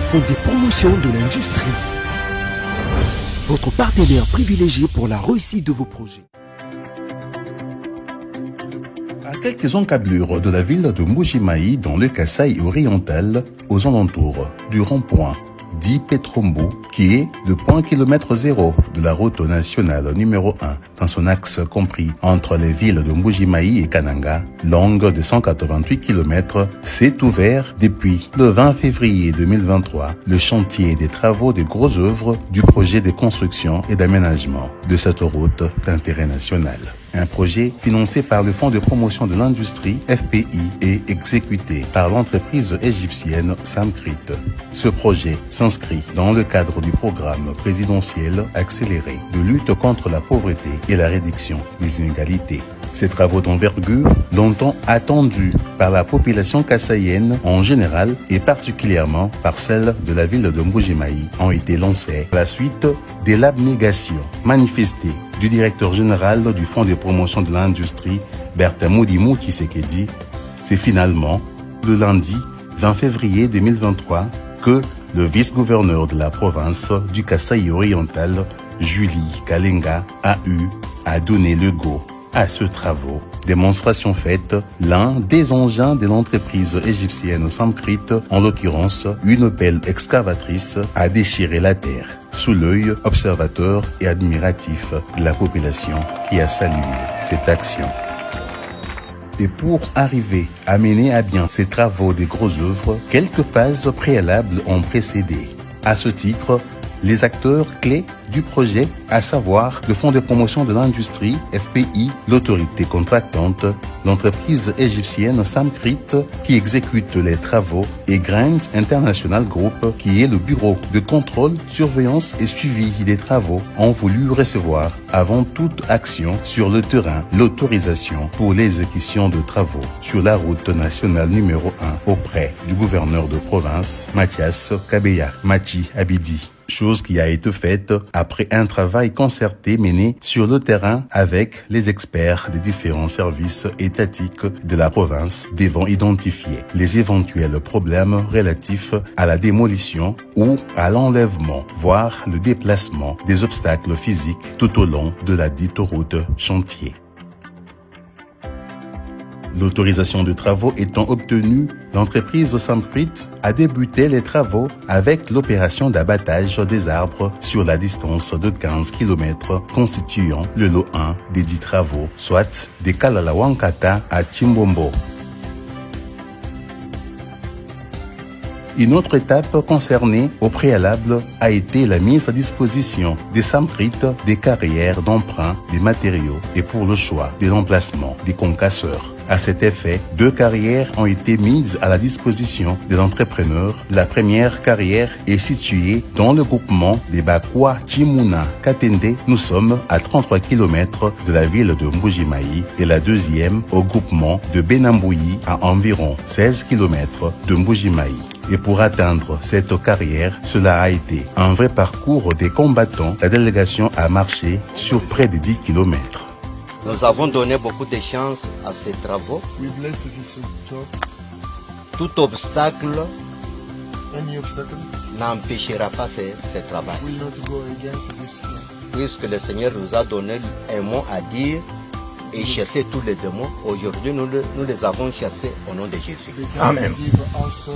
font des promotions de l'industrie. Votre partenaire privilégié pour la réussite de vos projets. À quelques encablures de la ville de Mbuji-Mayi, dans le Kasaï oriental, aux alentours du rond-point dit Petrombo, qui est le point kilomètre 0 de la route nationale numéro 1 dans son axe compris entre les villes de Mbuji-Mayi et Kananga, longue de 188 km, s'est ouvert depuis le 20 février 2023 le chantier des travaux des grosses œuvres du projet de construction et d'aménagement de cette route d'intérêt national. Un projet financé par le Fonds de promotion de l'industrie FPI et exécuté par l'entreprise égyptienne Samcrit. Ce projet s'inscrit dans le cadre du programme présidentiel accéléré de lutte contre la pauvreté et la réduction des inégalités. Ces travaux d'envergure, longtemps attendus par la population kassaïenne en général et particulièrement par celle de la ville de Mbuji-Mayi, ont été lancés à la suite de l'abnégation manifestée du directeur général du Fonds de promotion de l'industrie, Bertha Modimu Tshisekedi. C'est finalement le lundi 20 février 2023 que le vice-gouverneur de la province du Kasaï oriental, Julie Kalenga, a donné le go à ce travaux. Démonstration faite, l'un des engins de l'entreprise égyptienne Samcrit, en l'occurrence une pelle excavatrice, a déchiré la terre sous l'œil observateur et admiratif de la population qui a salué cette action. Et pour arriver à mener à bien ces travaux des grosses œuvres, quelques phases préalables ont précédé. À ce titre, les acteurs clés du projet, à savoir le Fonds de promotion de l'industrie, FPI, l'autorité contractante, l'entreprise égyptienne Samcrit qui exécute les travaux et Grand International Group qui est le bureau de contrôle, surveillance et suivi des travaux, ont voulu recevoir avant toute action sur le terrain l'autorisation pour l'exécution de travaux sur la route nationale numéro 1 auprès du gouverneur de province, Mathias Kabeya Machi Abidi. Chose qui a été faite après un travail concerté mené sur le terrain avec les experts des différents services étatiques de la province devant identifier les éventuels problèmes relatifs à la démolition ou à l'enlèvement, voire le déplacement des obstacles physiques tout au long de la dite route chantier. L'autorisation de travaux étant obtenue, l'entreprise Samcrit a débuté les travaux avec l'opération d'abattage des arbres sur la distance de 15 km constituant le lot 1 des 10 travaux, soit de Kalalawankata à Chimbombo. Une autre étape concernée au préalable a été la mise à disposition des Samcrit des carrières d'emprunt des matériaux et pour le choix de l'emplacement des concasseurs. À cet effet, 2 carrières ont été mises à la disposition des entrepreneurs. La première carrière est située dans le groupement des Bakwa Chimuna Katende. Nous sommes à 33 km de la ville de Mbuji-Mayi et la deuxième au groupement de Benambouyi à environ 16 km de Mbuji-Mayi. Et pour atteindre cette carrière, cela a été un vrai parcours des combattants. La délégation a marché sur près de 10 km. Nous avons donné beaucoup de chance à ces travaux. Tout obstacle n'empêchera pas ce travail. Puisque le Seigneur nous a donné un mot à dire et chasser tous les démons, aujourd'hui nous les avons chassés au nom de Jésus. Amen.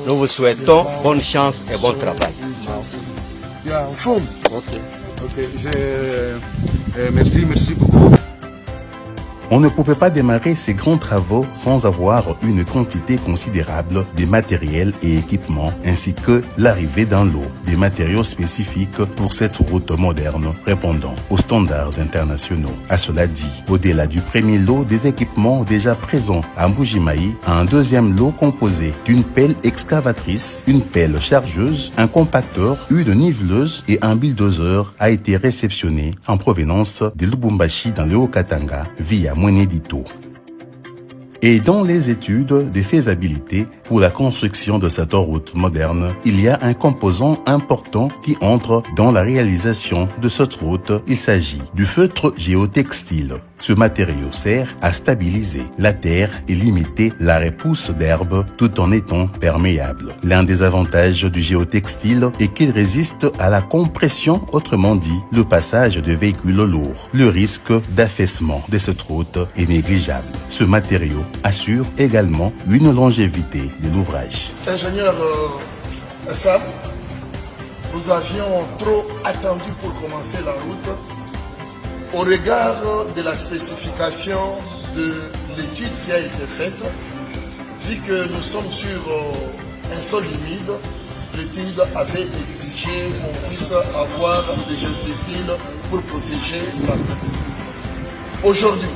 Nous vous souhaitons bonne chance et bon travail. Merci beaucoup. On ne pouvait pas démarrer ces grands travaux sans avoir une quantité considérable de matériel et équipements, ainsi que l'arrivée dans l'eau des matériaux spécifiques pour cette route moderne répondant aux standards internationaux. À cela dit, au-delà du premier lot des équipements déjà présents à Mbuji-Mayi, un deuxième lot composé d'une pelle excavatrice, une pelle chargeuse, un compacteur, une niveleuse et un bulldozer a été réceptionné en provenance de Lubumbashi dans le Haut-Katanga via Mwenedito. Et dans les études de faisabilité, Pour la construction de cette route moderne, il y a un composant important qui entre dans la réalisation de cette route. Il s'agit du feutre géotextile. Ce matériau sert à stabiliser la terre et limiter la repousse d'herbe tout en étant perméable. L'un des avantages du géotextile est qu'il résiste à la compression, autrement dit, le passage de véhicules lourds. Le risque d'affaissement de cette route est négligeable. Ce matériau assure également une longévité de l'ouvrage. Ingénieur Essam, nous avions trop attendu pour commencer la route. Au regard de la spécification de l'étude qui a été faite, vu que nous sommes sur un sol humide, l'étude avait exigé qu'on puisse avoir des géotextiles pour protéger la route. Aujourd'hui,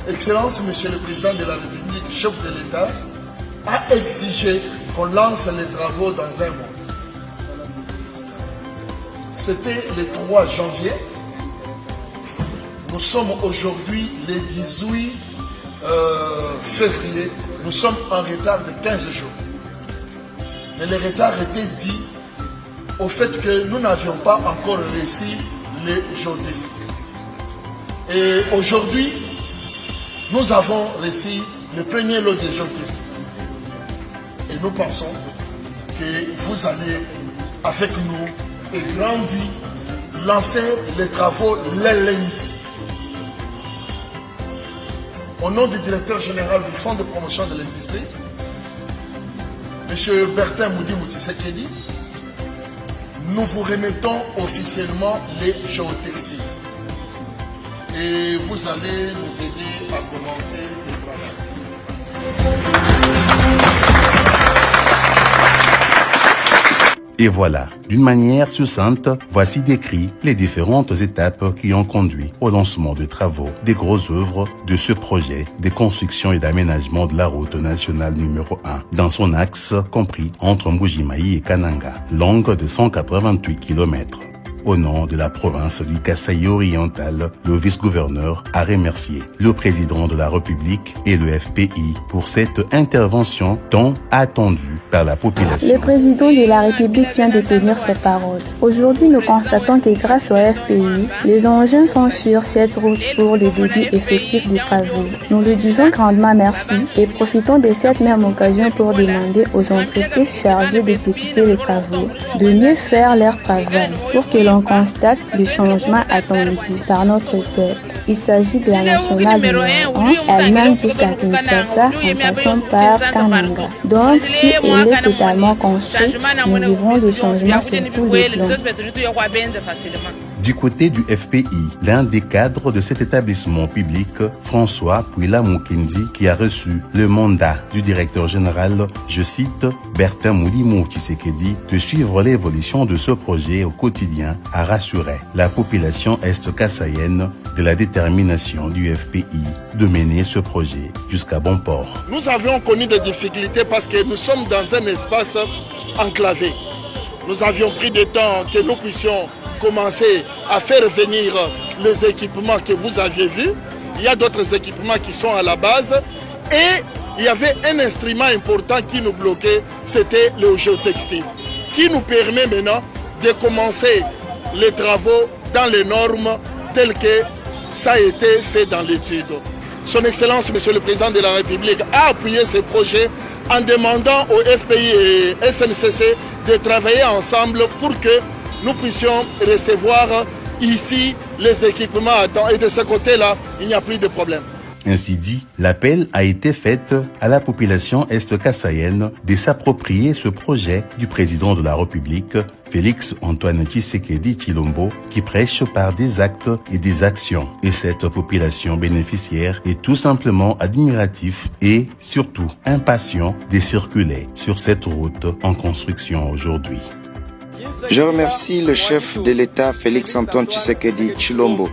Excellence, Monsieur le Président de la République, chef de l'État, a exigé qu'on lance les travaux dans un mois. C'était le 3 janvier. Nous sommes aujourd'hui le 18 février. Nous sommes en retard de 15 jours. Mais le retard était dû au fait que nous n'avions pas encore reçu les géotextiles. Et aujourd'hui, nous avons reçu le premier lot de géotextiles. Et nous pensons que vous allez, avec nous, et grandi, lancer les travaux les lundis. Au nom du directeur général du Fonds de promotion de l'industrie, M. Bertin Moudi Tshisekedi, nous vous remettons officiellement les géotextiles. Et vous allez nous aider à commencer le travail. Et voilà, d'une manière succincte, voici décrit les différentes étapes qui ont conduit au lancement des travaux, des grosses œuvres de ce projet de construction et d'aménagement de la route nationale numéro 1, dans son axe compris entre Mbuji-Mayi et Kananga, longue de 188 km. Au nom de la province du Kasaï oriental, le vice-gouverneur a remercié le président de la République et le FPI pour cette intervention tant attendue par la population. Le président de la République vient de tenir ses paroles. Aujourd'hui, nous constatons que grâce au FPI, les engins sont sur cette route pour le début effectif des travaux. Nous lui disons grandement merci et profitons de cette même occasion pour demander aux entreprises chargées d'exécuter les travaux de mieux faire leur travail pour que l'on constate le changement attendu par notre peuple. Il s'agit de la nationale numéro 1, elle mène jusqu'à Kinshasa en passant par Kananga. Donc, si elle est totalement construite, nous vivrons des changements sur tous les plans. Du côté du FPI, l'un des cadres de cet établissement public, François Pouila Mukendi, qui a reçu le mandat du directeur général, je cite, Bertin Moudi Tshisekedi, de suivre l'évolution de ce projet au quotidien, a rassuré la population est-kassaïenne de la détermination du FPI de mener ce projet jusqu'à bon port. Nous avions connu des difficultés parce que nous sommes dans un espace enclavé. Nous avions pris du temps que nous puissions commencer à faire venir les équipements que vous aviez vus. Il y a d'autres équipements qui sont à la base. Et il y avait un instrument important qui nous bloquait, c'était le géotextile, qui nous permet maintenant de commencer les travaux dans les normes telles que ça a été fait dans l'étude. Son Excellence, Monsieur le Président de la République, a appuyé ces projets en demandant au FPI et SNCC de travailler ensemble pour que nous puissions recevoir ici les équipements à temps. Et de ce côté-là, il n'y a plus de problème. Ainsi dit, l'appel a été fait à la population est-kassaïenne de s'approprier ce projet du président de la République, Félix Antoine Tshisekedi Tshilombo, qui prêche par des actes et des actions. Et cette population bénéficiaire est tout simplement admiratif et surtout impatient de circuler sur cette route en construction aujourd'hui. Je remercie le chef de l'État Félix Antoine Tshisekedi Tshilombo.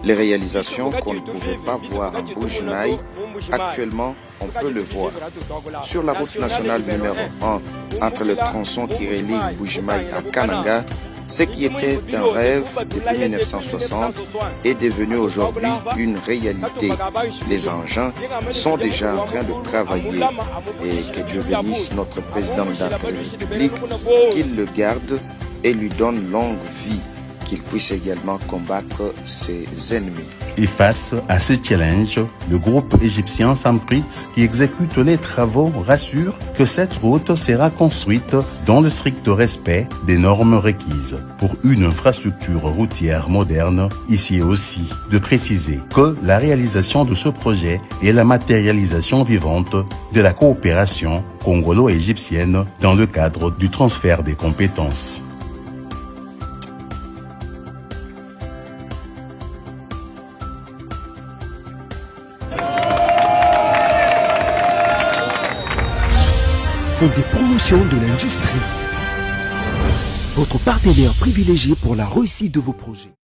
Les réalisations qu'on ne pouvait pas voir à Mbuji-Mayi, actuellement on peut le voir. Sur la route nationale numéro 1, entre le tronçon qui relie Mbuji-Mayi à Kananga, Ce qui était un rêve depuis 1960 est devenu aujourd'hui une réalité. Les engins sont déjà en train de travailler et que Dieu bénisse notre président de la République, qu'il le garde et lui donne longue vie, qu'il puisse également combattre ses ennemis. Et face à ce challenge, le groupe égyptien Samprit, qui exécute les travaux, rassure que cette route sera construite dans le strict respect des normes requises pour une infrastructure routière moderne. Ici aussi de préciser que la réalisation de ce projet est la matérialisation vivante de la coopération congolo-égyptienne dans le cadre du transfert des compétences. Font des promotions de l'industrie. Votre partenaire privilégié pour la réussite de vos projets.